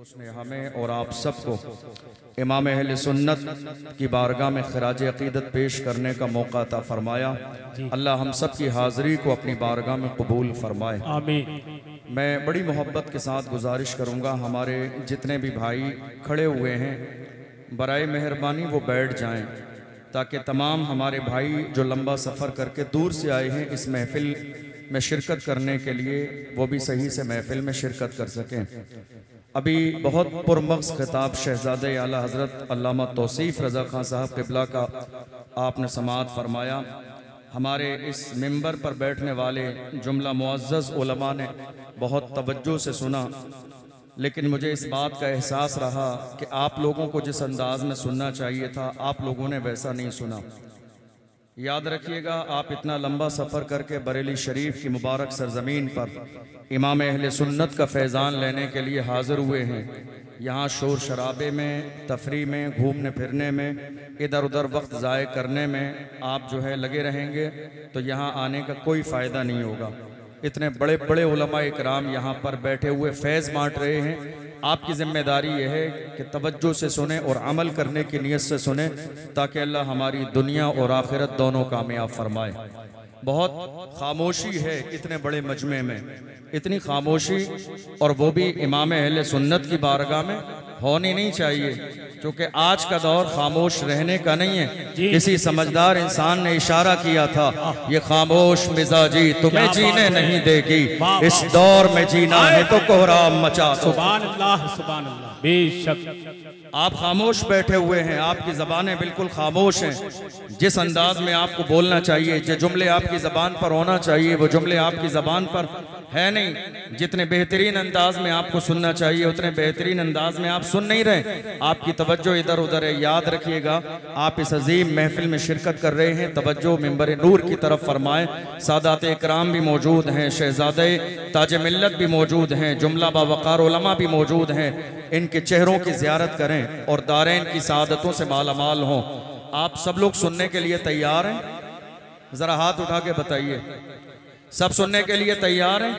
उसने हमें और आप सबको इमाम अहले सुन्नत की बारगाह में खराज अक़ीदत पेश करने का मौका अता फरमाया। अल्लाह हम सब की हाज़िरी को अपनी बारगाह में कबूल फरमाए, आमीन। मैं बड़ी मोहब्बत के साथ गुजारिश करूँगा, हमारे जितने भी भाई खड़े हुए हैं बराए मेहरबानी वो बैठ जाएं, ताकि तमाम हमारे भाई जो लंबा सफ़र करके दूर से आए हैं इस महफ़िल में शिरकत करने के लिए वो भी सही से महफ़िल में शिरकत कर सकें। अभी बहुत पुरमग़्ज़ खिताब शहज़ादे आला हज़रत अल्लामा तौसीफ़ रज़ा खां साहब क़िबला का आपने समाअत फरमाया। हमारे इस मिंबर पर बैठने वाले जुमला मुअज़्ज़ज़ उलमा ने बहुत तवज्जो से सुना, लेकिन मुझे इस बात का एहसास रहा कि आप लोगों को जिस अंदाज़ में सुनना चाहिए था आप लोगों ने वैसा नहीं सुना। याद रखिएगा, आप इतना लंबा सफ़र करके बरेली शरीफ की मुबारक सरज़मीन पर इमाम अहले सुन्नत का फैज़ान लेने के लिए हाज़िर हुए हैं। यहाँ शोर शराबे में, तफरी में, घूमने फिरने में, इधर उधर वक्त ज़ाय करने में आप जो है लगे रहेंगे तो यहाँ आने का कोई फ़ायदा नहीं होगा। इतने बड़े बड़े उलमा इकराम यहाँ पर बैठे हुए फैज़ बाँट रहे हैं। आपकी ज़िम्मेदारी यह है कि तवज्जो से सुने और अमल करने की नीयत से सुने, ताकि अल्लाह हमारी दुनिया और आखिरत दोनों कामयाब फरमाए। बहुत खामोशी है इतने बड़े मजमे में, इतनी खामोशी, और वो भी इमाम अहले सुन्नत की बारगाह में होनी नहीं चाहिए, क्योंकि आज का दौर खामोश रहने का नहीं है। किसी समझदार इंसान ने इशारा किया था, ये खामोश मिजाजी तुम्हें जीने नहीं देगी, इस दौर में जीना है तो कोहराम मचा। सुभान अल्लाह, सुभान अल्लाह। बेशक आप खामोश बैठे हुए हैं, आपकी ज़बानें बिल्कुल खामोश हैं। जिस अंदाज में आपको बोलना चाहिए, जो जुमले आपकी ज़बान पर होना चाहिए वो जुमले आपकी ज़बान पर है नहीं। जितने बेहतरीन अंदाज में आपको सुनना चाहिए उतने बेहतरीन अंदाज में आप सुन नहीं रहे, आपकी तवज्जो इधर उधर है। याद रखिएगा, आप इस अजीम महफिल में शिरकत कर रहे हैं, तवज्जो मिंबर नूर की तरफ फरमाएं। सादात इकराम भी मौजूद हैं, शहजादे ताज मिल्लत भी मौजूद हैं, जुमला बावकार उलमा भी मौजूद हैं। इनके चेहरों की ज़ियारत करें और दारैन की सादतों से मालामाल हों। आप सब लोग सुनने के लिए तैयार हैं? ज़रा हाथ उठा के बताइए, सब सुनने के लिए तैयार हैं?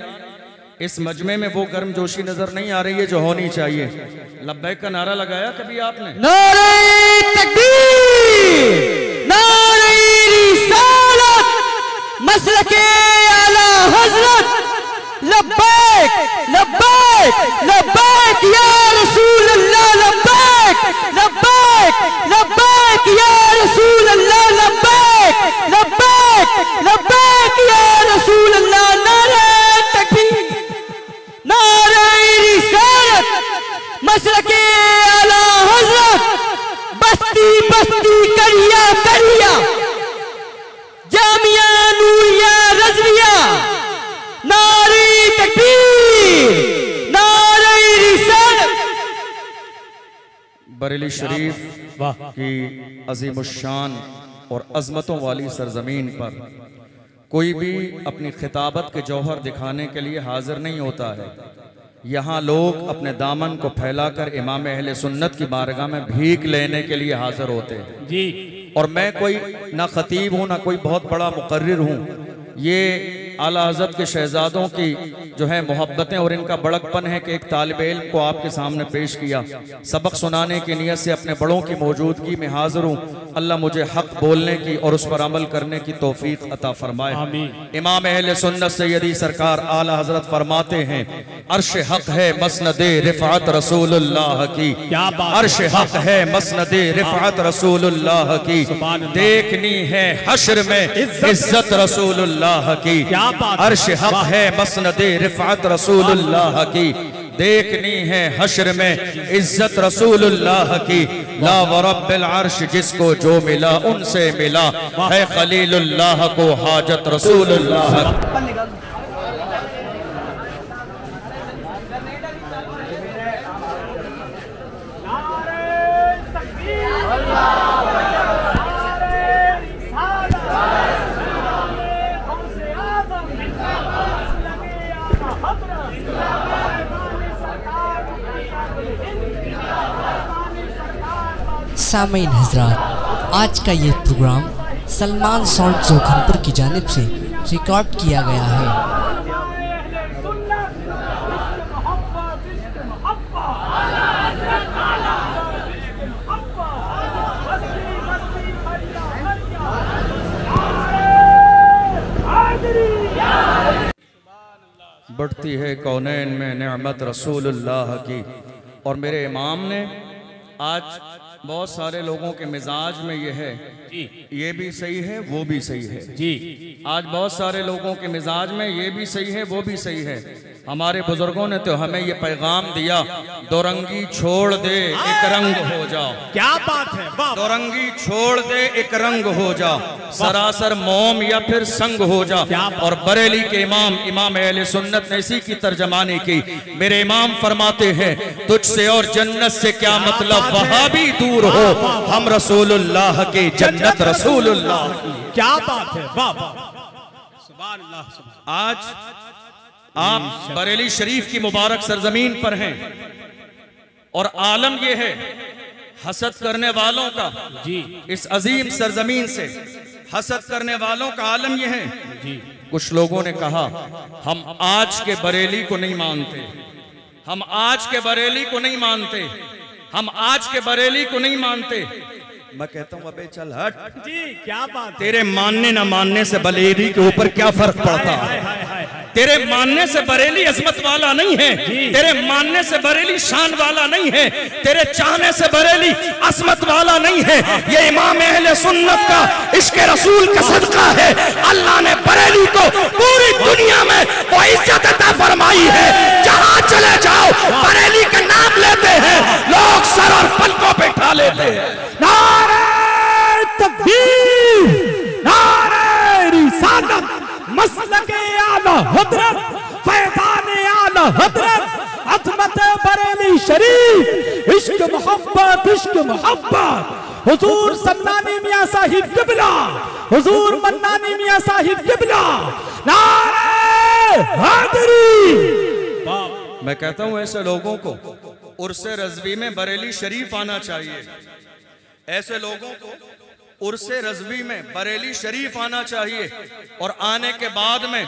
इस मजमे में वो गर्मजोशी नजर नहीं आ रही है जो होनी चाहिए। लब्बैक का नारा लगाया कभी आपने? नारे तकबीर, नारे रिसालत, मसलके आला हज़रत, लब्बैक लब्बैक लब्बैक या रसूल अल्लाह, लब्बैक लब्बैक लब्बैक या रसूल अल्लाह, लब्बैक लब्बैक लब्बैक या रसूल अल्लाह। नारे तकबीर, नारे रिसालत, मसलके आला हज़रत, बस्ती बस्ती करिया करिया, जामिया नूरिया रज़विया। नारे तकबीर, नारे रिसालत। बरेली शरीफ की अज़ीमुश्शान और अज़मतों वाली सरजमीन पर कोई भी अपनी खिताबत के जौहर दिखाने के लिए हाजिर नहीं होता है। यहाँ लोग अपने दामन को फैलाकर इमाम अहले सुन्नत की बारगाह में भीख लेने के लिए हाजिर होते हैं जी। और मैं कोई ना खतीब हूँ ना कोई बहुत बड़ा मुकर्रिर हूँ। ये आला हज़रत के शहजादों की जो है मोहब्बतें और इनका बड़कपन है कि एक तालिब इल्म को आपके सामने पेश किया, सबक सुनाने की नीयत से अपने बड़ों की मौजूदगी में हाजिर हूँ। अल्लाह मुझे हक बोलने की और उस पर अमल करने की तौफीक अता फरमाए, आमीन। इमाम अहले सुन्नत सैयदी सरकार आला हज़रत फरमाते हैं, अर्श हक है मसनदे रिफ़अत रसूलुल्लाह की, अर्श हक है मसनदे रिफ़अत रसूलुल्लाह की, देखनी है हश्र में इज्जत रसूलुल्लाह की। अर्श हक है मसनदे रिफ़अत रसूलुल्लाह की, देखनी है हश्र में इज्जत रसूलुल्लाह की। ला वरब्बिल अर्श, जिसको जो मिला उनसे मिला है, खलीलुल्लाह को हाजत रसूलुल्लाह। सामीन हजरात, आज का ये प्रोग्राम सलमान साउंड जोखमपुर की जानिब से रिकॉर्ड किया गया है। बढ़ती है कौनैन में नेमत रसूलुल्लाह की। और मेरे इमाम ने आज बहुत सारे लोगों के मिजाज में ये है, ये भी सही है वो भी सही है जी। आज बहुत सारे लोगों के मिजाज में ये भी सही है वो भी सही है। हमारे बुजुर्गों ने तो हमें ये पैगाम दिया, दो रंगी छोड़ दे एक रंग हो जा। क्या बात है, दो रंगी छोड़ दे एक रंग हो जा, सरासर मोम या फिर संग हो जा। और बरेली के इमाम इमाम अहले सुन्नत ने इसी की तर्जमानी की। मेरे इमाम फरमाते हैं, तुझसे और जन्नत से क्या मतलब, वहां भी दूर हो, हम रसूलुल्लाह के जन्नत रसूलुल्लाह की। क्या बात है, वाह वाह, सुभान अल्लाह। आज आप बरेली शरीफ की मुबारक सरजमीन पर हैं और आलम यह है हसद करने वालों का जी, इस अजीम सरजमीन से हसद करने वालों का आलम यह है जी। कुछ लोगों ने कहा हम आज के बरेली को नहीं मानते, हम आज के बरेली को नहीं मानते, हम आज के बरेली को नहीं मानते। मैं कहता हूं अबे चल हट जी, क्या बात, तेरे मानने ना मानने से बरेली के ऊपर क्या फर्क पड़ता है। तेरे मानने से बरेली अजमत वाला नहीं है, तेरे मानने से बरेली शान वाला नहीं है, तेरे चाहने से बरेली असमत वाला नहीं है। ये इमाम अहले सुन्नत का इश्क रसूल का सदका है। अल्लाह ने बरेली को पूरी दुनिया में वो इज्जत अता फरमाई है। जहां चले जाओ बरेली का नाम लेते हैं लोग, सर और पलकों पे उठा लेते हैं। नारे तकबीर, नारे रिसालत, मसलके आला हजरत, फैज़ाने आला हजरत, अज़मत बरेली शरीफ, इश्क मोहब्बत, इश्क मोहब्बत। हुजूर सन्नानी मियां साहिब किबला, हुजूर मन्नानी मियां साहिब किबला, नारे हैदरी। मैं कहता हूं ऐसे लोगों को उर्से रज़वी में बरेली शरीफ आना चाहिए। ऐसे लोगों को उर्से रज़वी में बरेली शरीफ आना चाहिए और आने के बाद में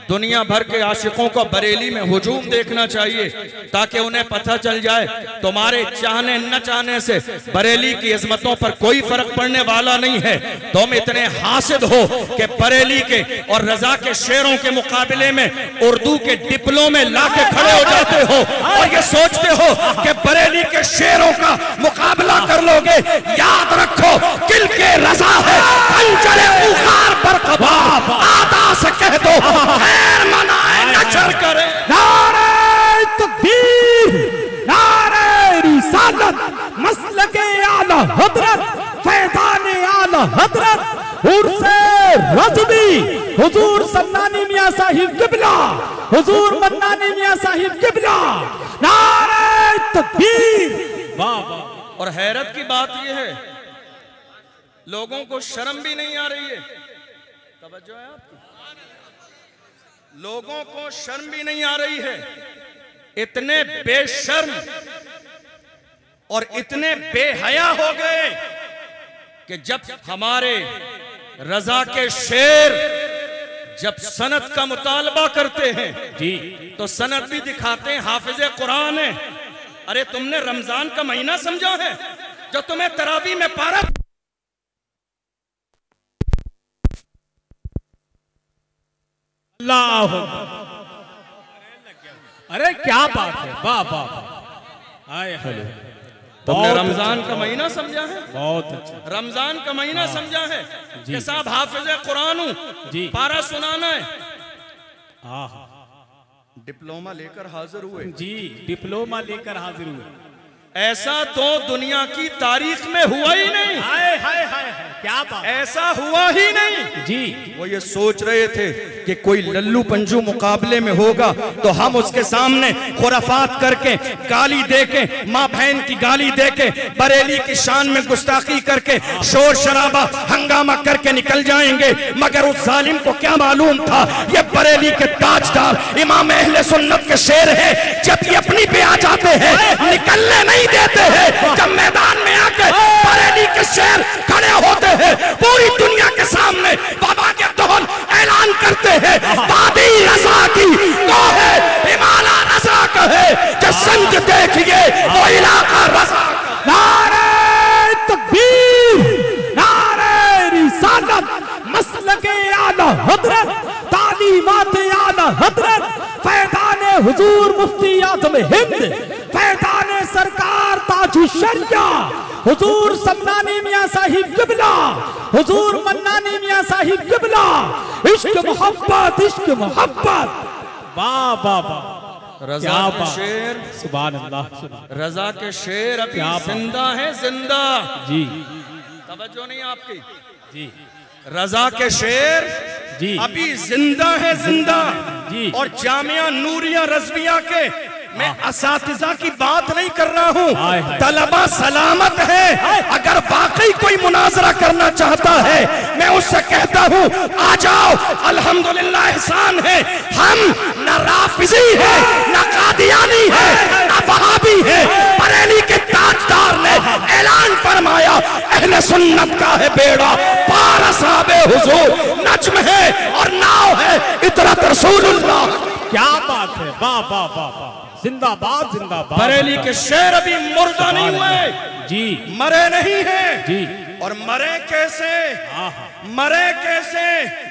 दुनिया भर के आशिकों को बरेली में हुजूम देखना चाहिए, ताकि उन्हें पता चल जाए तुम्हारे चाहने न चाहने से बरेली की इज़्मतों पर कोई फर्क पड़ने वाला नहीं है। तुम इतने हासिद हो कि बरेली के और रजा के शेरों के मुकाबले में उर्दू के डिप्लो में लाके खड़े हो जाते हो और ये सोचते हो कि बरेली के शेरों का मुकाबला कर लोगे। याद रखो किल के रजा है, पंजरे बुखार पर कबाब, आदा से कह दो खैर मनाए नचर करे। नारे तकबीर, नारे रिसालत, मसलके आला हजरत, फैज़ाने आला हजरत, उर्से रज़वी, हुजूर सन्नानी मियां साहिब किबला, हुजूर मन्नानी मियां साहिब किबला, नारे तकबीर। वाह वाह। और हैरत की बात यह है लोगों को शर्म भी नहीं आ रही है। तवज्जो है आपकी? लोगों को शर्म भी नहीं आ रही है। इतने बेशर्म और इतने बेहया हो गए कि जब हमारे रजा के शेर जब सनद का मुतालबा करते हैं जी, तो सनद भी दिखाते हैं हाफिज़े कुरान है। अरे तुमने रमजान का महीना समझा है जो तुम्हें तरावी में पारा। अल्लाह, अरे क्या बात है, वाह वाह। आए हेलो, तुमने रमजान का महीना समझा है? बहुत अच्छा। रमजान का महीना समझा है कि साहब हाफिज़े कुरान जी, पारा सुनाना है। हाँ, डिप्लोमा लेकर हाजिर हुए जी, डिप्लोमा लेकर हाजिर हुए। ऐसा तो दुनिया की तारीख में हुआ ही नहीं। हाय हाय हाय, क्या बात, ऐसा हुआ ही नहीं जी। वो ये सोच रहे थे कि कोई लल्लू पंजू मुकाबले में होगा तो हम उसके सामने खुराफात करके, गाली देके, माँ बहन की गाली देके, बरेली की शान में गुस्ताखी करके, शोर शराबा हंगामा करके निकल जाएंगे। मगर उस जालिम को क्या मालूम था ये बरेली के ताजदार इमाम अहले सुन्नत के शेर है। जब ये अपनी पे आ जाते हैं निकलने नहीं देते हैं। जब मैदान में आकर बरेली के शेर खड़े होते हैं पूरी दुनिया के सामने बाबा के दोहन ऐलान करते हैं, वादी रज़ा की कोहे हिमाला रज़ा कहे जो संग देखिए वो इलाका रज़ा। नारे तकबीर, नारे रिसालत, मसलके आला हजरत, तालीमात आला हजरत, फैज़ाने सरकार ताजु शरिया हुजूर समनानी मियां साहिब किबला, हुजूर मन्नानी मियां साहिब किबला। इश्क मोहब्बत, इश्क मोहब्बत। वाह वाह वाह, रजा के शेर, सुभान अल्लाह। रजा के शेर अभी जिंदा है, जिंदा जी। तवज्जो नहीं आपकी जी। रजा के शेर जी अभी जिंदा है, जिंदा जी। और जामिया नूरिया रज़विया के मैं असातिज़ा की बात नहीं कर रहा हूँ, तलबा सलामत है। अगर वाकई कोई मुनाजरा करना चाहता है, मैं उससे कहता हूँ आ जाओ, अल्हम्दुलिल्लाह एहसान है, हम न राफिजी है, न कादियानी है, न वहाबी है। बरेली के ताजदार ने ऐलान फरमाया, अहले सुन्नत का है बेड़ा पार असाबे हुजूर, नज्म है और नाव है इतरत रसूलुल्लाह। क्या बात है, वाह वाह वाह वाह, जिंदाबाद जिंदाबाद। बरेली के शेर अभी मुर्दा नहीं हुए जी, मरे नहीं हैं जी। और मरे कैसे, मरे कैसे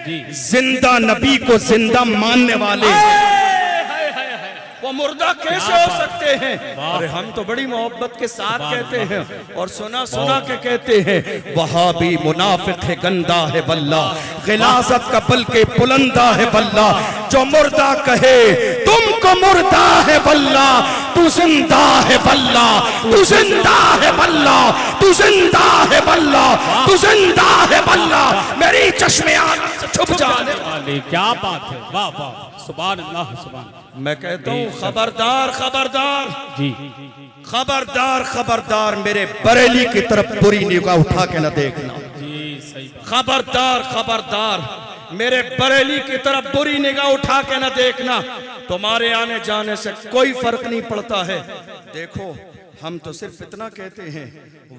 जी, जिंदा नबी को जिंदा मानने वाले वो मुर्दा कैसे हो सकते हैं? अरे हम तो बड़ी मोहब्बत के साथ कहते हैं और सुना सुना के कहते हैं, वहाबी मुनाफिक है, गंदा है वल्ला, गिलाजत का बल के बुलंदा है वल्ला, जो मुर्दा कहे तुमको मुर्दा है वल्ला, तू जिंदा है वल्ला, तू जिंदा है वल्ला, तू जिंदा है वल्ला, तू जिंदा है वल्ला, मेरी चश्मे आँख से छुप जाने वाली। क्या बात है, वाह वाह, सुभान अल्लाह सुभान। मैं कहता हूँ खबरदार, खबरदार जी, खबरदार, खबरदार, मेरे बरेली की तरफ बुरी निगाह उठा के न देखना जी। सही बात। खबरदार, खबरदार, मेरे बरेली की तरफ बुरी निगाह उठा के न देखना। तुम्हारे आने जाने से कोई फर्क नहीं पड़ता है। देखो हम तो सिर्फ इतना कहते हैं,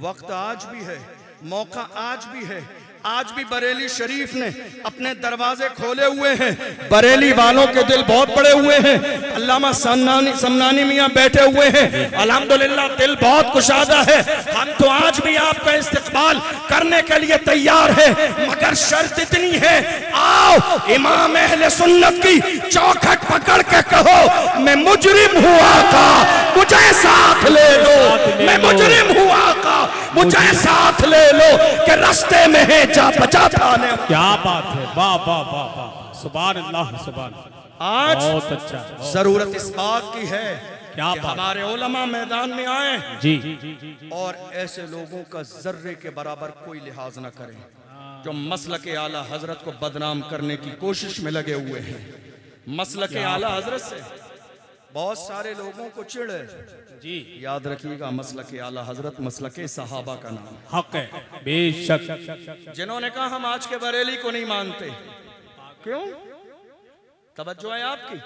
वक्त आज भी है, मौका आज भी है। आज भी बरेली शरीफ ने अपने दरवाजे खोले हुए हैं। बरेली वालों के दिल बहुत बड़े हुए हैं। अल्लामा समनानी मियां बैठे हुए हैं, अल्हम्दुलिल्लाह दिल बहुत कुशादा है। हम तो आज भी आपका इस्तकबाल करने के लिए तैयार है, मगर शर्त इतनी है, आओ इमाम अहले सुन्नत की चौखट पकड़ के कहो, मैं मुजरिम हूँ आका, मुझे साथ ले लो, मैं मुजरिम हूँ आका, मुझे साथ ले लो, कि रास्ते में है जा बचा थाने। क्या बात है, वाह वाह वाह वाह, सुभान अल्लाह सुभान। आज बहुत अच्छा, जरूरत इस बात की है क्या कि बात? हमारे उलमा मैदान में आए जी, और ऐसे लोगों का जर्रे के बराबर कोई लिहाज न करें जो मसलक आला हजरत को बदनाम करने की कोशिश में लगे हुए हैं। मसलक आला हजरत से बहुत सारे लोगों को चिढ़ है जी। याद रखिएगा, मसलक आला हजरत मसलक सहाबा का नाम हक है, बेशक। जिन्होंने कहा हम आज के बरेली को नहीं मानते, क्यों? तवज्जो है आपकी?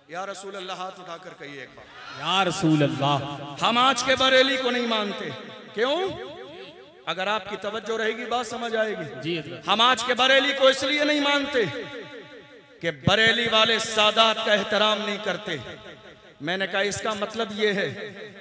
या रसूल अल्लाह, हाथ उठाकर कहिए एक बार, या रसूल अल्लाह, हम आज के बरेली को नहीं मानते, क्यों? अगर आपकी तवज्जो रहेगी बात समझ आएगी जी। हम आज के बरेली को इसलिए नहीं मानते कि बरेली वाले सादात का एहतराम नहीं करते। मैंने कहा इसका मतलब ये है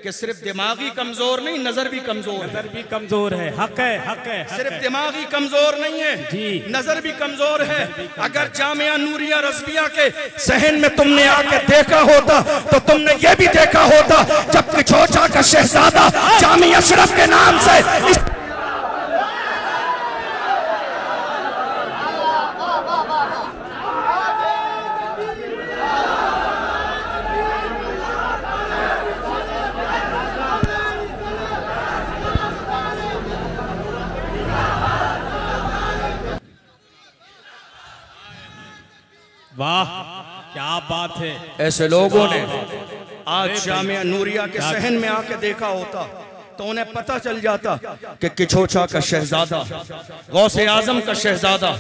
कि सिर्फ दिमागी कमजोर नहीं, नजर भी कमजोर है। नजर भी कमजोर है, हक है, हक है, हक सिर्फ है। दिमागी कमजोर नहीं है जी, नजर भी कमजोर है। अगर जामिया नूरिया रज़विया के सहन में तुमने आके देखा होता तो तुमने ये भी देखा होता जब किछोचा का शहजादा जामिया अशरफ के नाम से वाह, क्या बात है। ऐसे लोगों ने आज जामिया नूरिया के सहन में आके देखा होता तो उन्हें पता चल जाता कि किछोचा का शहजादा, गौसे आजम का शहजादा,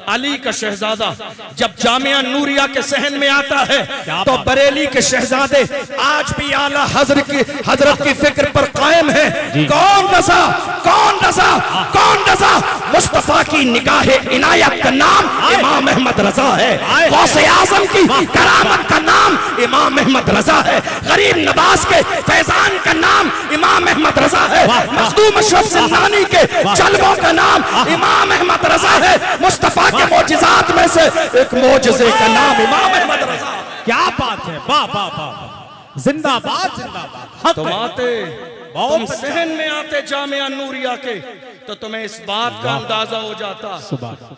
अली का शहजादा जब जामिया नूरिया के सहन में आता है तो बरेली के शहजादे आज भी आला हजरत की फिक्र पर कायम है। कौन रजा, कौन रजा, कौन रजा? मुस्तफा की निगाह इनायत का नाम इमाम अहमद रजा है। गौसे आजम की करामत का नाम इमाम अहमद रजा है। गरीब नवाज के फैजान का नाम इमाम अहमद रजा है। मखदूम अशरफ सिंधानी के जलवों का नाम इमाम अहमद रजा है। मुस्तफा के मोजिजात में से एक मोजिजे का नाम इमाम अहमद रजा। क्या बात है, वाह वाह वाह, जिंदाबाद जिंदाबाद। तुम आते, तुम सहन में आते जामिया नूरिया के, तो तुम्हें इस बात का अंदाजा हो जाता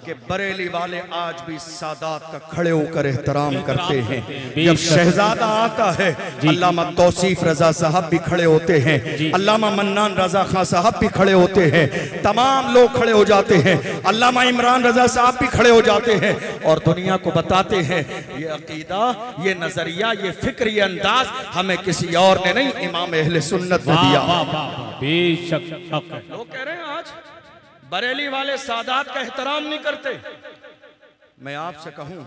कि बरेली वाले आज भी सादात का खड़े होकर एहतराम करते हैं। जब शहजादा आता है, अल्लामा तौसीफ रजा साहब भी खड़े होते हैं, अल्लामा मन्नान रजा खां साहब भी खड़े होते हैं, तमाम लोग खड़े हो जाते हैं, अल्लामा इमरान रजा साहब भी खड़े हो जाते हैं और दुनिया को बताते हैं ये अकीदा, ये नजरिया, ये फिक्र, ये अंदाज हमें किसी और ने नहीं, इमाम अहले सुन्नत ने दिया। बेशक लोग कह रहे हैं आज बरेली वाले सादात का एहतराम नहीं करते। मैं आपसे कहूं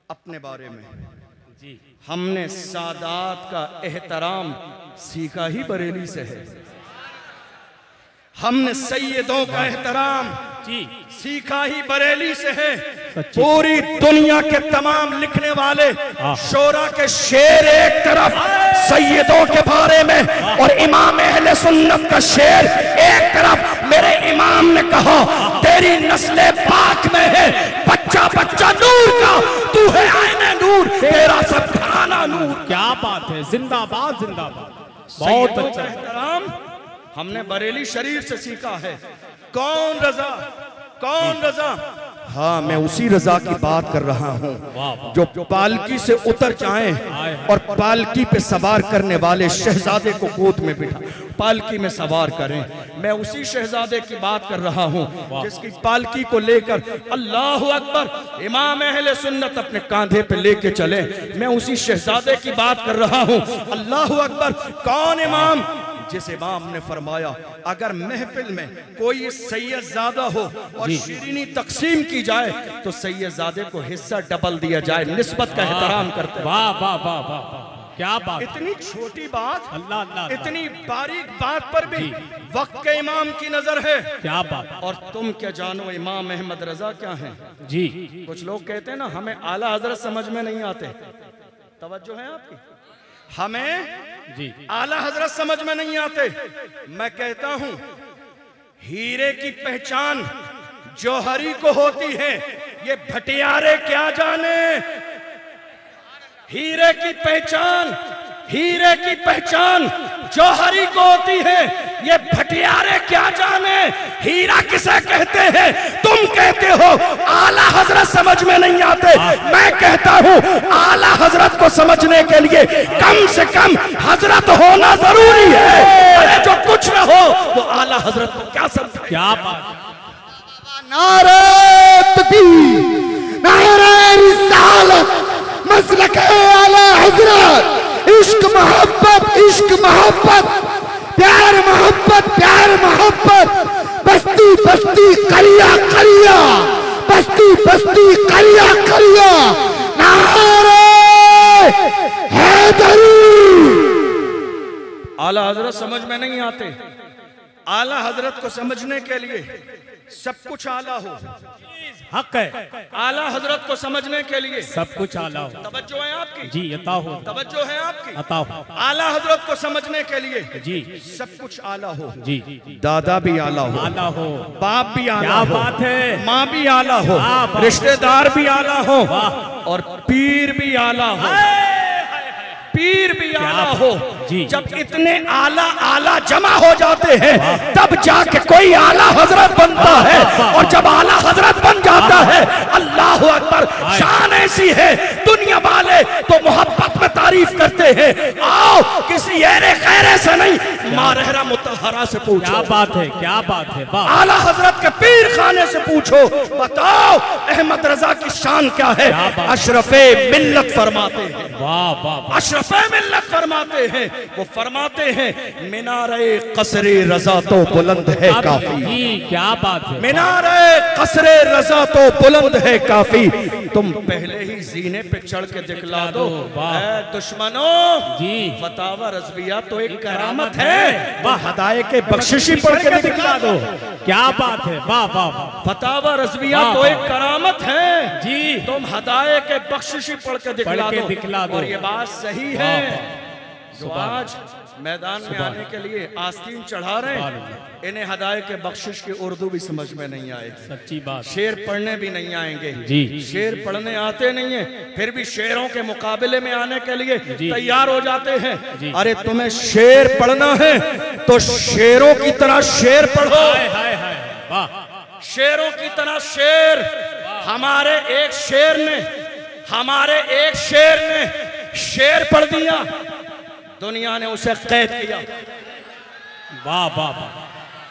अपने बारे में, हमने सादात का एहतराम सीखा ही बरेली से है। हमने सैयदों का एहतराम सीखा ही बरेली से है। पूरी दुनिया के तमाम लिखने वाले शोरा के शेर एक तरफ सैयदों के बारे में और इमाम अहले सुन्नत का शेर एक तरफ। मेरे इमाम ने कहा तेरी नस्ले पाक में है, बच्चा बच्चा नूर का, तू है आईने नूर, तेरा सब घराना नूर। क्या बात है, जिंदाबाद जिंदाबाद। बहुत अच्छा एहतराम हमने बरेली शरीफ से सीखा है। कौन रजा, कौन रजा? हाँ, मैं उसी रजा की बात कर रहा हूँ जो पालकी से उतर जाए और पालकी पे सवार करने वाले शहजादे को गोद में बिठा पालकी में सवार करें। मैं उसी शहजादे की बात कर रहा हूँ जिसकी पालकी को लेकर अल्लाहु अकबर इमाम अहले सुन्नत अपने कांधे पे लेके चले। मैं उसी शहजादे की बात कर रहा हूँ। अल्लाहु अकबर। कौन इमाम? जिस इमाम ने फरमाया अगर महफिल में कोई सैयदजादा हो और शीरीनी तकसीम की जाए तो सैयदजादे को हिस्सा डबल दिया जाए। निस्बत का एहतराम करते हैं। वाह वाह वाह वाह, क्या बात। इतनी छोटी बात, अल्लाह अल्लाह, इतनी बारीक बात पर भी वक्त के इमाम की नजर है। क्या बात। और तुम क्या जानो इमाम अहमद रजा क्या है? जी, कुछ लोग कहते हैं ना हमें आला हजरत समझ में नहीं आते। तवज्जो है आपकी? हमें जी आला हजरत समझ में नहीं आते। मैं कहता हूं हीरे की पहचान जौहरी को होती है, ये भटियारे क्या जाने। हीरे की पहचान, हीरे की पहचान जौहरी को होती है, ये भटियारे क्या जाने हीरा किसे कहते हैं। तुम कहते हो आला हजरत समझ में नहीं आते। मैं कहता हूं आला हजरत को समझने के लिए कम से कम हजरत होना जरूरी है। अरे जो कुछ न हो वो आला हजरत को क्या समझे। क्या बात। नारे तकबीर, नारे रिसालत, मसलक आला हजरत, इश्क मोहब्बत, इश्क मोहब्बत, प्यार मोहब्बत, प्यार मोहब्बत, बस्ती बस्ती करिया करिया, बस्ती बस्ती करिया करिया, नारे हैदरी। आला हजरत समझ में नहीं आते। आला हजरत को समझने के लिए सब कुछ आला हो। हक है। आला हजरत को समझने के लिए सब कुछ आला हो। तवज्जो है आपकी? जी अता हो। तवज्जो है आपकी? अता हो। आला हजरत को समझने के लिए जी सब कुछ आला हो। जी दादा भी आला हो, आला हो, बाप भी आला क्या हो, बात है, माँ भी आला हो, रिश्तेदार भी आला हो और पीर भी आला हो। पीर भी आला हो। जब इतने आला आला जमा हो जाते हैं तब जाके कोई आला हजरत बनता है। और जब आला हजरत बन जाता है अल्लाह अकबर, शान ऐसी है दुनिया वाले तो मोहब्बत में तारीफ करते हैं। आओ किसी ऐरे खैरे से नहीं, मारहरा मुतहरा से पूछो। क्या बात है, क्या बात है। आला हजरत के पीर खाने से पूछो, बताओ अहमद रजा की शान क्या है। अशरफे मिल्लत फरमाते हैं। वाह वाह। अशरफे मिल्लत फरमाते हैं, वो फरमाते हैं मीनारे कसरे रजा तो बुलंद है काफी। क्या बात है। मीनारे कसरे रजा तो बुलंद है काफी। तुम पहले ही जीने पे चढ़ के दिखला दो। दुश्मनों जी, फतावा रज़विया तो एक करामत है, वह हदाये के बख्शिशी पढ़ के दिखला दो। क्या बात है। वाह वाह। फतावा रज़विया तो एक करामत है जी, तुम हदाये के बख्शिशी पढ़ के दिखला दो। दिखला दो। और ये बात सही है। जो आज मैदान में आने के लिए आस्तीन चढ़ा रहे हैं। इन्हें हदायत के बख्शिश की उर्दू भी समझ में नहीं आएगी, सच्ची बात। शेर पढ़ने भी नहीं आएंगे जी। शेर पढ़ने आते नहीं है, फिर भी शेरों के मुकाबले में आने के लिए तैयार हो जाते हैं। अरे तुम्हें शेर पढ़ना है तो शेरों की तरह शेर पढ़ो। शेरों की तरह शेर। हमारे एक शेर ने शेर पढ़ दिया, दुनिया ने उसे कैद किया। वाह वाह वाह,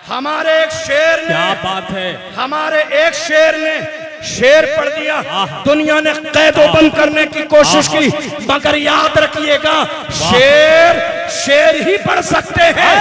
हमारे एक शेर ने, क्या बात है, हमारे एक शेर ने शेर पढ़ दिया, दुनिया ने कैदोबंद करने की कोशिश की। मगर याद रखिएगा, शेर ही पढ़ सकते हैं,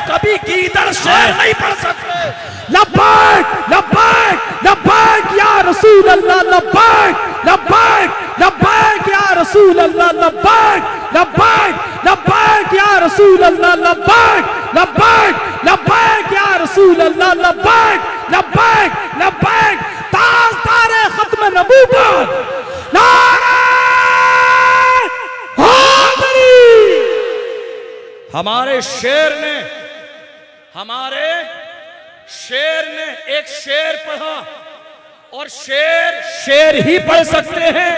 कभी गीदड़ शेर नहीं पढ़ सकते। लब्बैक लब्बैक लब्बैक या रसूल अल्लाह, लब्बैक लब्बैक लब्बैक या रसूल अल्लाह, लब्बैक लब्बैक लब्बैक या रसूल अल्लाह, लब्बैक लब्बैक लब्बैक या रसूल अल्लाह, लब्बैक लब्बैक लब्बैक। ताज़दारे खत्म नबूवत, नारे हैदरी। हमारे शेर ने एक शेर पढ़ा, और शेर ही पढ़ सकते हैं।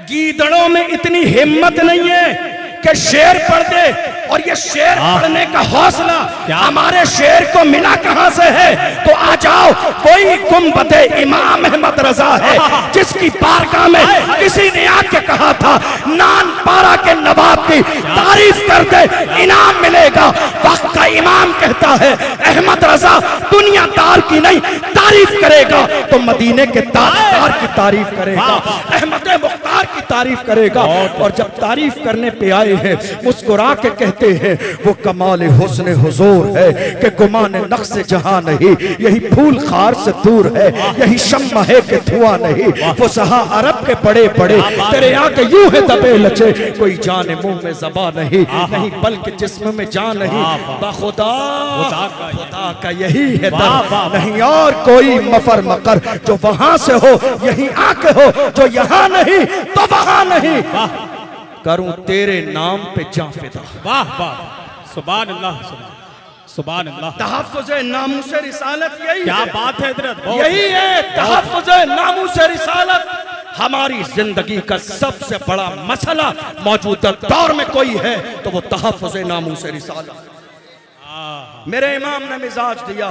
गीदड़ों में इतनी हिम्मत नहीं है कि शेर पढ़ दे, और ये शेर पढ़ने का हौसला हमारे शेर को मिला कहां से है? तो आ जाओ, कोई गुंबदे इमाम अहमद रजा है जिसकी बारगाह में किसी ने आके कहा था नानपारा के नवाब की तारीफ कर दे, इनाम मिलेगा। वक्त का इमाम कहता है अहमद रजा दुनियादार की नहीं तारीफ करेगा तो मदीने के ताजदार की तारीफ करेगा, अहमद मुख्तार की तारीफ करेगा। और जब तारीफ करने पे आए हैं, मुस्कुरा के कहते हैं वो कमाल हुस्न हुजूर है कि गुमान नक्श जहां नहीं, यही फूल खार से दूर है, यही शम्मा है कि धुआं नहीं। वो सहा अरब के बड़े बड़े तेरे आके यूं है दबे लचे, कोई जाने मुंह में ज़बा नहीं, नहीं बल्कि जिस्म में जान नहीं। खुदा का यही है दर, नहीं और कोई मफर मकर जो वहां से हो यहीं आके हो, जो यहाँ नहीं तो वहां नहीं। करूं तेरे नाम पे जां फिदा। वाह वाह, सुभान अल्लाह सुभान अल्लाह। तहफ़्फ़ुज़े नामूसे रिसालत यही क्या है, बात है हज़रत, यही है तहफ़्फ़ुज़े नामूसे रिसालत। हमारी जिंदगी का सबसे बड़ा मसला मौजूदा दौर में कोई है तो वो तहफ़्फ़ुज़े नामूसे रिसालत। मेरे इमाम ने मिजाज दिया,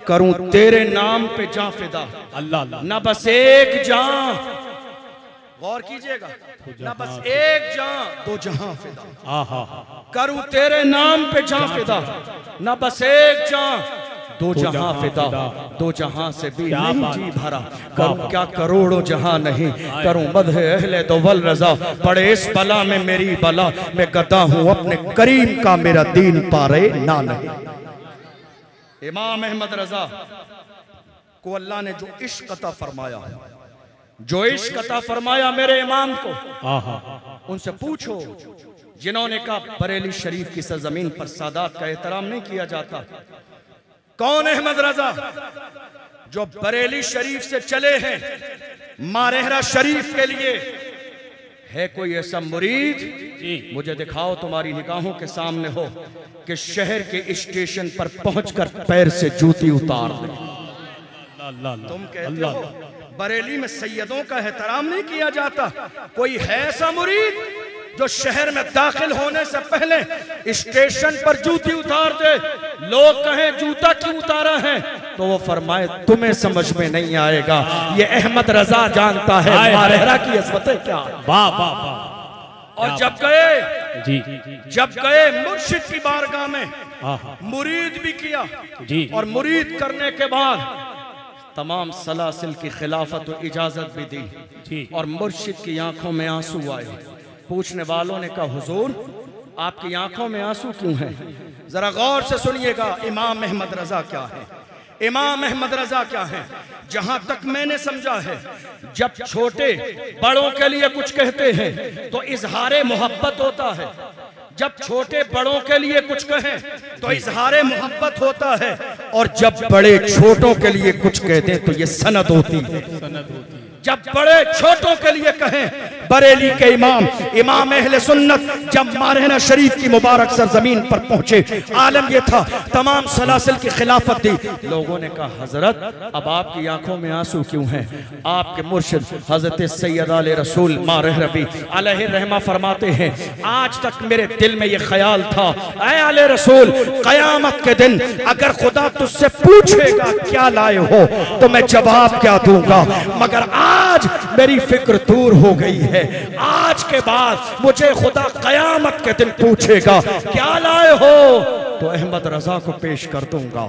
करूं तेरे नाम पे जां फिदा। अल्लाह, न बस एक जां, गौर कीजिएगा, न बस एक जां दो जहां फिदा। करूं तेरे नाम पे जां फिदा, न बस एक जां दो जहां फिदा, दो जहां से भी नहीं जी भरा। करूं क्या करोड़ों जहां नहीं, करूं मदह अहले दोवल रजा। पड़े इस बला में मेरी बला, मैं गदा हूं अपने करीम का, मेरा दीन पारे ना नहीं। इमाम अहमद रजा को अल्लाह ने जो इश्क अता फरमाया, जो इश्क अता फरमाया मेरे इमाम को, उनसे पूछो जिन्होंने कहा बरेली शरीफ की सरजमीन पर सादात का एहतराम नहीं किया जाता। कौन अहमद रजा जो बरेली शरीफ से चले हैं मारेहरा शरीफ के लिए? है कोई ऐसा मुरीद, मुझे दिखाओ तुम्हारी निगाहों के सामने हो कि शहर के स्टेशन पर पहुंचकर पैर से जूती उतार दे। तुम कहते हो बरेली में सैयदों का एहतराम नहीं किया जाता, कोई है ऐसा मुरीद जो शहर में दाखिल होने से पहले स्टेशन पर जूती उतार दे? लोग कहें जूता क्यों उतारा है, तो वो फरमाए तुम्हें समझ में नहीं आएगा, ये अहमद रजा जानता है मारेहरा की अज़मतें क्या। वाह वाह वाह। और जब गए मुर्शिद की बारगाह में, मुरीद भी किया और मुरीद करने के बाद तमाम सलासिल की खिलाफत और इजाजत भी दी, और मुर्शिद की आंखों में आंसू आए। पूछने वालों ने कहा हुजूर आपकी आंखों में आंसू क्यों हैं? जरा गौर से सुनिएगा, इमाम अहमद रजा क्या है, इमाम अहमद रजा क्या है। जहां तक मैंने समझा है, जब छोटे बड़ों के लिए कुछ कहते हैं तो इजहारे मोहब्बत होता है, जब छोटे बड़ों के लिए कुछ कहें तो इजहारे मोहब्बत होता है, और जब बड़े छोटों के लिए कुछ कहते हैं तो ये सनद होती है। जब बड़े छोटों के लिए कहें बरेली के इमाम इमाम अहले सुन्नत जब मारहना शरीफ की मुबारक सरजमीन पर पहुंचे, आलम यह था तमाम सलासिल की खिलाफत दी। लोगों ने कहा हजरत अब आपकी आंखों में आंसू क्यों हैं? आपके मुर्शिद हजरत सैयद आले रसूल मारह रबी अलैहि रहमा फरमाते हैं आज तक मेरे दिल में यह ख्याल था, ऐ आले रसूल कयामत के दिन अगर खुदा तुझसे पूछेगा क्या लाए हो तो मैं जवाब क्या दूंगा, मगर आज मेरी फिक्र दूर हो गई है। आज के बाद मुझे खुदा कयामत के दिन पूछेगा क्या लाए हो तो अहमद रजा को पेश कर दूंगा,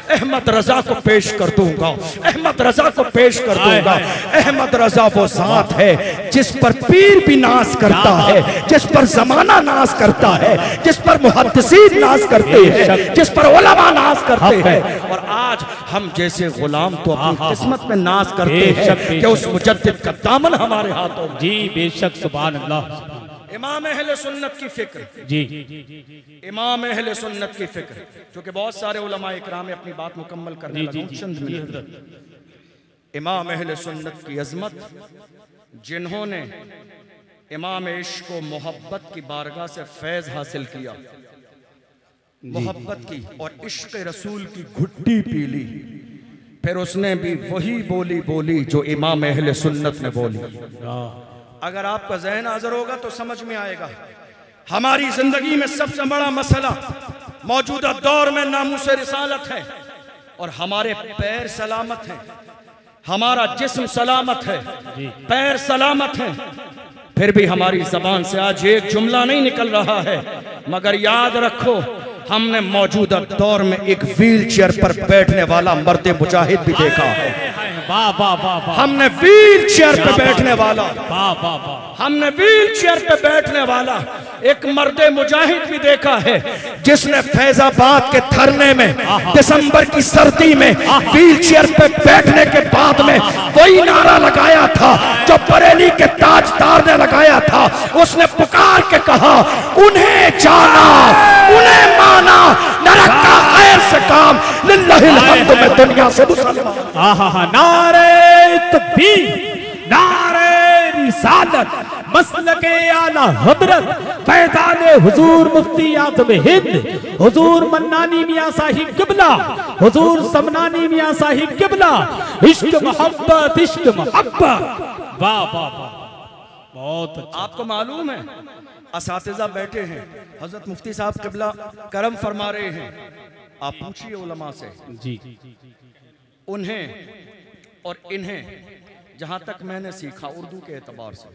अहमद रजा को पेश कर दूंगा, अहमद रजा को पेश कर दूंगा। अहमद रजा वो जात है जिस पर पीर भी नाज करता है, जिस पर जमाना नाज करता है, जिस पर मुहद्दिसीन नाज करते हैं, जिस पर उलमा नाज करते हैं। और आज हम जैसे गुलाम तो अपनी किस्मत में नाज करते हैं कि उस मुजद्दिद का दामन हमारे हाथों में। जी बेशक, सुभान अल्लाह। इमाम अहले सुन्नत की फिक्र, जी इमाम अहले सुन्नत की फिक्र, क्योंकि बहुत सारे उलमा इकराम अपनी बात मुकम्मल करने लगे चंद मिनट। इमाम अहले सुन्नत की अजमत, जिन्होंने इमाम इश्क व मोहब्बत की बारगाह से फैज हासिल किया, मोहब्बत की और इश्क रसूल की घुट्टी पी ली, फिर उसने भी वही बोली बोली जो इमाम अहले सुन्नत ने बोली। अगर आपका ज़हन हाज़िर होगा तो समझ में आएगा। हमारी जिंदगी में सबसे बड़ा मसला मौजूदा दौर में नामूस रिसालत है और हमारे पैर सलामत हैं, हमारा जिस्म सलामत है, पैर सलामत हैं, फिर भी हमारी जबान से आज एक जुमला नहीं निकल रहा है। मगर याद रखो हमने मौजूदा दौर में एक व्हील चेयर पर बैठने वाला मर्द मुजाहिद भी देखा है। हमने व्हील चेयर पे बैठने वाला, हमने व्हील चेयर पे बैठने वाला एक मर्द मुजाहिद भी देखा है जिसने फैजाबाद के धरने में दिसंबर की सर्दी में व्हील चेयर पे बैठने के बाद में वही नारा लगाया था जो बरेली के ताजदार ने लगाया था। उसने पुकार के कहा उन्हें जाना उन्हें माना, न रखा खैर से काम, लिल्लाहिल हम्द में दुनिया से मुसलमान। नारे तकबीर, नारे रिसालत, मसलके आला हजरत फैज़ान हुजूर मुफ्ती आज़म हिंद हुजूर मन्नानी मियां साहिब किबला, हुजूर समनानी मियां साहिब किबला। इश्क मोहब्बत, इश्क मोहब्बत। वाह वाह वाह, बहुत अच्छा। आपको मालूम है असातिज़ा बैठे हैं, हजरत मुफ्ती साहब किबला करम फरमा रहे हैं। आप पूछिए उलमा से, जी उन्हें और इन्हें, जहां तक मैंने सीखा उर्दू के एतबार से,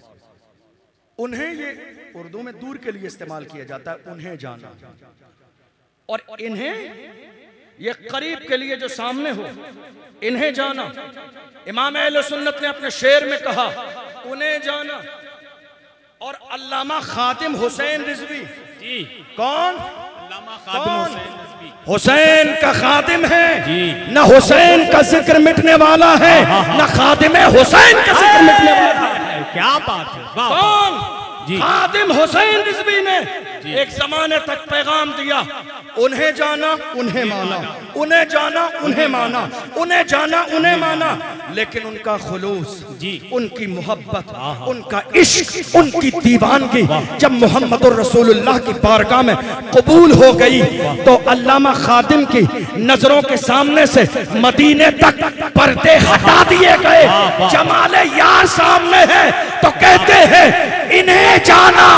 उन्हें ये उर्दू में दूर के लिए इस्तेमाल किया जाता है, उन्हें जाना, और इन्हें ये करीब के लिए जो सामने हो, इन्हें जाना। इमाम अहले सुन्नत ने अपने शेर में कहा उन्हें जाना। और अल्लामा खादिम हुसैन रिजवी, कौन? कौन? हुसैन का खादिम है, न हुसैन का जिक्र मिटने वाला है, न खादिम हुसैन का जिक्र मिटने वाला है। क्या बात है। कौन? खादिम हुसैन रिजवी ने एक जमाने तक पैगाम दिया उन्हें जाना उन्हें माना, उन्हें जाना उन्हें माना, उन्हें जाना उन्हें माना। लेकिन उनका खुलूस, उनकी मोहब्बत, उनका इश्क, उनकी दीवानगी जब मोहम्मद रसूलुल्लाह की बारगाह में कबूल हो गई तो अल्लामा खादिम की नजरों के सामने से मदीने तक पर्दे हटा दिए गए। जमाले यार सामने है तो कहते हैं इन्हें जाना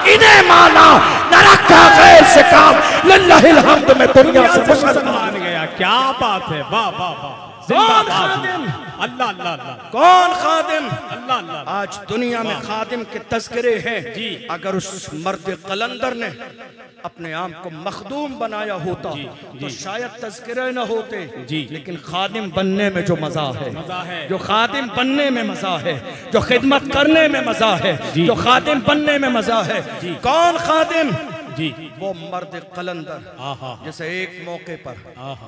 इन्हें माना, न रखा गैर से काम, लिल्लाहिल हम्द में दुनिया से मुसलमान गया। क्या बात है। वाह वाह वाह। कौन खादिम? अल्लाह अल्लाह अल्लाह। कौन खादिम? अल्लाह अल्लाह। आज दुनिया में खादिम के तज़किरे हैं। अगर उस मर्द कलंदर ने अपने आप को मखदूम बनाया होता तो शायद तज़किरे न होते। लेकिन खादिम बनने में जो मजा है, जो खादिम बनने में मजा है, जो खिदमत करने में मजा है, जो खादिम बनने में मजा है। कौन खादिम? वो मर्द कलंदर जैसे एक मौके पर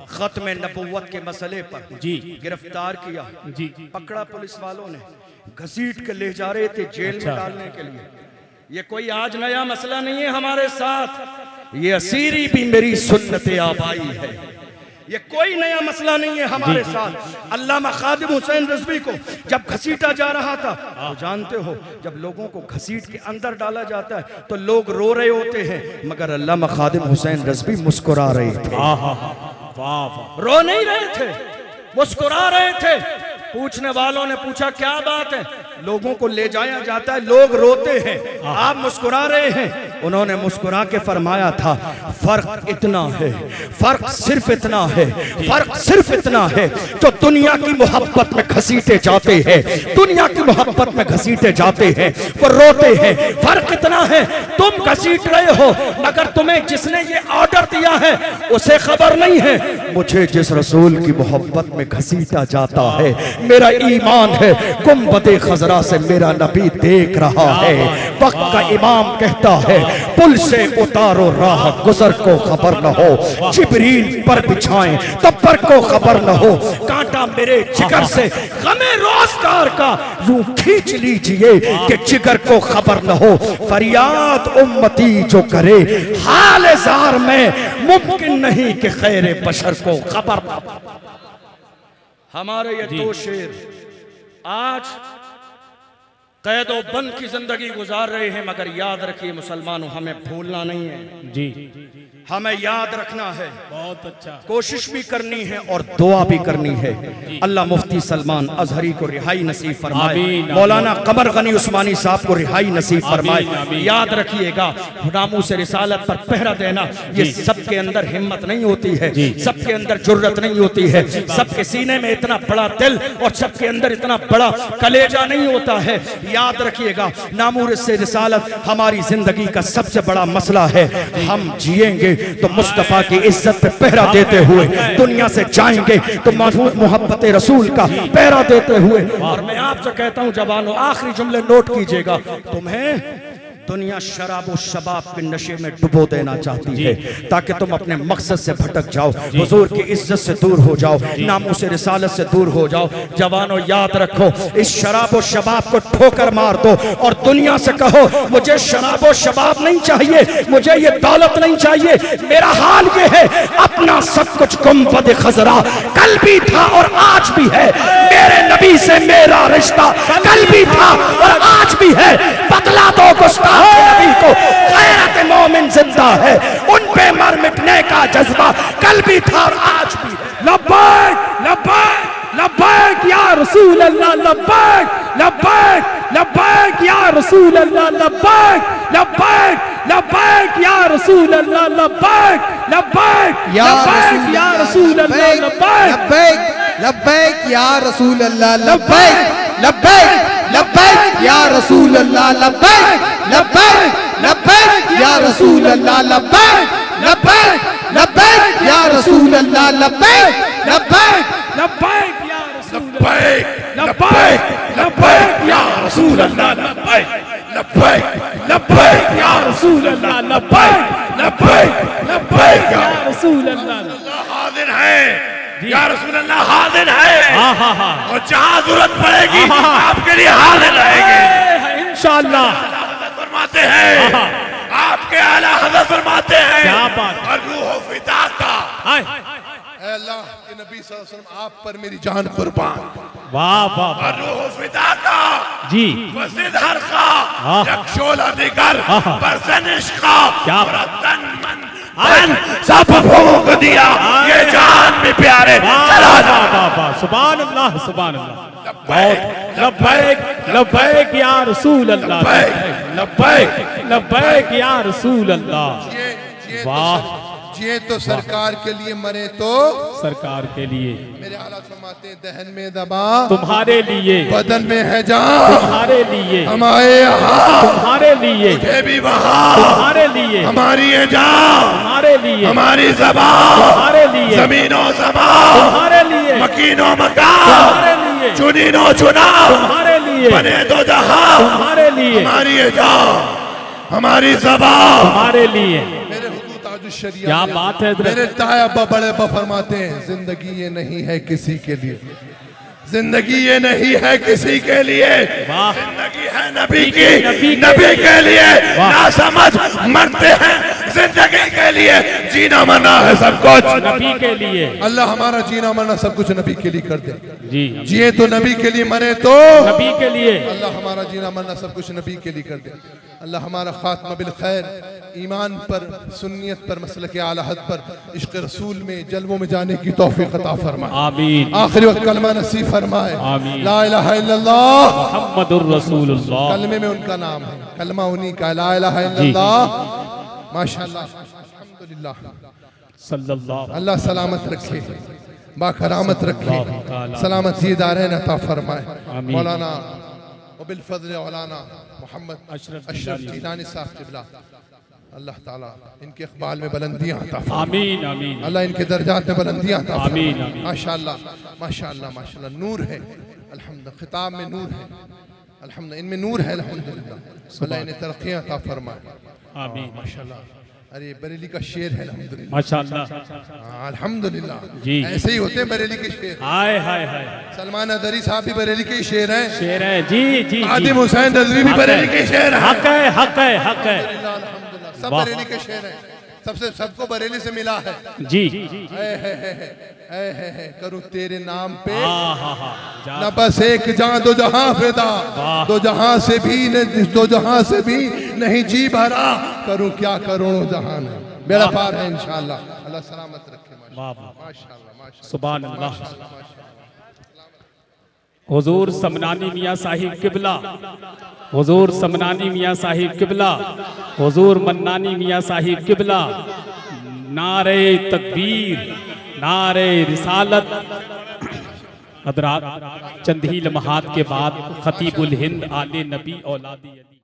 खत्म नबुव्वत के मसले पर गिरफ्तार किया, पकड़ा पुलिस वालों ने, घसीट के ले जा रहे थे जेल में डालने के लिए। ये कोई आज नया मसला नहीं है हमारे साथ, ये असीरी भी मेरी सुन्नत आबाई है। ये कोई नया मसला नहीं है हमारे साथ। अल्लामा खादिम हुसैन रिजवी को जब घसीटा जा रहा था, तो जानते हो जब लोगों को घसीट के अंदर डाला जाता है तो लोग रो रहे होते हैं, मगर अल्लामा खादिम हुसैन रिजवी मुस्कुरा रहे थे। रो नहीं रहे थे, मुस्कुरा रहे थे। पूछने वालों ने पूछा क्या बात है? लोगों को ले जाया जाता है, लोग रोते हैं, आप मुस्कुरा रहे हैं। उन्होंने मुस्कुरा के फरमाया था, फर्क इतना है, फर्क सिर्फ इतना है, फर्क सिर्फ इतना है, जो दुनिया की मोहब्बत में घसीटे जाते हैं, दुनिया की मोहब्बत में घसीटे जाते हैं वो रोते हैं। फर्क इतना है, तुम घसीट रहे हो मगर तुम्हें जिसने ये ऑर्डर दिया है उसे खबर नहीं है। मुझे जिस रसूल की मोहब्बत में घसीटा जाता है, मेरा ईमान है गुंबदे खजरा से मेरा नबी देख रहा है। वक्त का इमाम कहता है, पुल से उतारो राह गुजर को खबर न हो, जिब्रील पर बिछाएं तब पर को खबर न हो। कांटा मेरे जिगर से गमे रोजगार का यूं खींच लीजिए कि जिगर को खबर न हो। फरियाद उम्मती जो करे हाल जार में, मुमकिन नहीं कि खैर बशर को खबर न हो। हमारे ये दो शेर आज कैदो बंद की जिंदगी गुजार रहे हैं, मगर याद रखिए मुसलमानों, हमें भूलना नहीं है जी, हमें याद रखना है। बहुत अच्छा, कोशिश भी करनी है और दुआ भी करनी है। अल्लाह मुफ्ती सलमान अजहरी को रिहाई नसीब फरमाए, मौलाना कमर गनी उस्मानी साहब को रिहाई नसीब फरमाए। याद रखिएगा, नामू से रिसालत पर पहरा देना ये सबके अंदर हिम्मत नहीं होती है, सबके अंदर जुर्रत नहीं होती है, सबके सीने में इतना बड़ा दिल और सबके अंदर इतना बड़ा कलेजा नहीं होता है। याद रखिएगा, नामूर से रिसालत हमारी जिंदगी का सबसे बड़ा मसला है। हम जिएंगे तो मुस्तफा की इज्जत पे पहरा देते हुए, दुनिया से जाएंगे तो मोहब्बत रसूल का पहरा देते हुए। और मैं आपसे कहता हूं जवानों, आखिरी जुमले नोट कीजिएगा, तुम्हें दुनिया शराब और शबाब के नशे में डुबो देना चाहती है ताकि तुम अपने मकसद से भटक जाओ, हुजूर की इज्जत से दूर हो जाओ, नामों से रिसालत से दूर हो जाओ। जवानों याद रखो, इस शराब और शबाब को ठोकर मार दो और दुनिया से कहो, मुझे शराब और शबाब नहीं चाहिए, मुझे ये दौलत नहीं चाहिए, मेरा हाल ये है, अपना सब कुछ गुंबद खजरा कल भी था और आज भी है, मेरे नबी से मेरा रिश्ता कल भी था और आज भी है। बतला दो गुस्ताख नबी को, गैरत मोमिन जिंदा है, उन पे मर मिटने का जज्बा कल भी था और आज भी है। लब्बैक लब्बैक लब्बैक या रसूल अल्लाह, लब्बैक लब्बैक लब्बैक या रसूल अल्लाह, लब्बैक लब्बैक लब्बैक या रसूल अल्लाह, लब्बैक लब्बैक लब्बैक या रसूल अल्लाह, लब्बैक लब्बैक या रसूल अल्लाह, लब्बैक लब्बैक लब्बैक या रसूल अल्लाह, लब्बैक लब्बैक लब्बैक या रसूल अल्लाह, लब्बैक लब्बैक लब्बैक या रसूल अल्लाह, लब्बैक लब्बैक लब्बैक या लब्बैक लब्बैक लब्बैक या रसूल अल्लाह, लब्बैक लब्बैक लब्बैक या रसूल अल्लाह, लब्बैक लब्बैक लब्बैक या रसूल अल्लाह। हाजिर है या रसूल अल्लाह, हाजिर है और जहां जरूरत पड़ेगी आपके लिए हाजिर रहेंगे इंशाअल्लाह। फरमाते हैं आपके आला हज़रत फरमाते हैं, क्या बात, और रूह फिदा का, अल्लाह के नबी सल्लल्लाहु अलैहि वसल्लम आप पर मेरी जान कुर्बान। वाह वाह, और रूह फिदा का जी, वसीद हर का रक्षोला दिगर बरसनिश का, क्या तन मन सब भोग दिया, ये जान भी प्यारे चला जा। सुभान अल्लाह सुभान अल्लाह। बहुत लब्बैक लब्बैक या रसूल अल्लाह, लब्बैक लब्बैक या रसूल अल्लाह। वाह, जिए तो सरकार के लिए, मरे तो सरकार के लिए। मेरे हालात फरमाते हैं, दहन में दबा तुम्हारे लिए, बदन में है जान तुम्हारे लिए, हमारे यहाँ तुम्हारे लिए, भी वहाँ तुम्हारे लिए, हमारी है जान तुम्हारे लिए, हमारी ज़बान तुम्हारे लिए, ज़मीनो ज़बान तुम्हारे लिए, मकीनो मकान तुम्हारे लिए, चुनीनो चुना तुम्हारे लिए, बने दो जहां तुम्हारे लिए, हमारी है जान हमारी ज़बान तुम्हारे लिए। मेरे हुकूक ताजुश्शरिया, क्या बात है, मेरे ताया अब्बा बड़े अब्बा फरमाते हैं, जिंदगी ये नहीं है किसी के लिए, जिंदगी ये नहीं है किसी के लिए, वाह, जिंदगी है नबी की, नबी के लिए। ना समझ मरते हैं जिंदगी के लिए जीना मरना है सब कुछ नबी के लिए। अल्लाह हमारा जीना मरना सब कुछ नबी के लिए कर दे। जी जिए तो नबी के लिए, मरे तो नबी के लिए। अल्लाह हमारा जीना मरना सब कुछ नबी के लिए कर दे। अल्लाह हमारा खात्मा बिल खैर, ईमान पर, सुन्नियत पर, मसलक आला हद पर, इश्क रसूल में, जलवों में जाने की तौफीक अता फरमाए। आमीन। आखिरी वक्त कलमा नसीब फरमाए। आमीन। ला इलाहा इल्लल्लाह मुहम्मदुर रसूलुल्लाह। कलमे में उनका नाम है, कलमा उन्हीं का, ला इलाहा इल्लल्लाह। माशाअल्लाह, अल्हम्दुलिल्लाह। सल्लल्लाहु अल्लाह सलामत रखे, बाकरामत रखे, सलामती दारैन अता फरमाए। मौलाना बिल फज़ल मौलाना मोहम्मद अशरफ जीलानी साहब क़िबला, अल्लाह ताला इनके इक़बाल में बुलंदियां अता फरमाए। आमीन आमीन। अल्लाह इनके दर्जात में बुलंदियां अता फरमाए। आमीन आमीन। माशाअल्लाह माशाअल्लाह माशाअल्लाह, नूर है अल्हम्दुलिल्लाह, खिताब में नूर है अल्हम्दुलिल्लाह, इनमें नूर है अल्हम्दुलिल्लाह। अल्लाह इन्हें तरक्कियां अता फरमाए। आमीन। माशाअल्लाह। अरे बरेली का शेर है अल्हम्दुलिल्लाह, माशाअल्लाह। अल्हम्दुलिल्लाह। जी ऐसे ही होते हैं बरेली के शेर। हाय हाय हाय। सलमान अदरी साहब भी बरेली के शेर हैं। शेर है जी जी। आदिम हुसैन रज़वी भी बरेली के शेर हैं। हक है हक है हक है। अल्हम्दुलिल्लाह, सब बरेली के शेर हैं। सबसे सबको बरेली से मिला है। जी करूं तेरे नाम पे हाँ। न बस एक जान दो जहां फिदा, दो जहां से भी नहीं जी भरा, करूं क्या करोड़ों जहान है, बेड़ा पार है इंशाअल्लाह। अल्लाह सलामत रखे। माशाअल्लाह सुभान अल्लाह। हुजूर समनानी मियाँ साहिब क़िबला, हुजूर समनानी मियाँ साहिब क़िबला, हुजूर मन्नानी मियाँ साहिब क़िबला, नारे तकबीर, नारे रिसालत। हज़रात चंद ही लम्हात के बाद खतीबुल हिंद आले नबी औलादी अली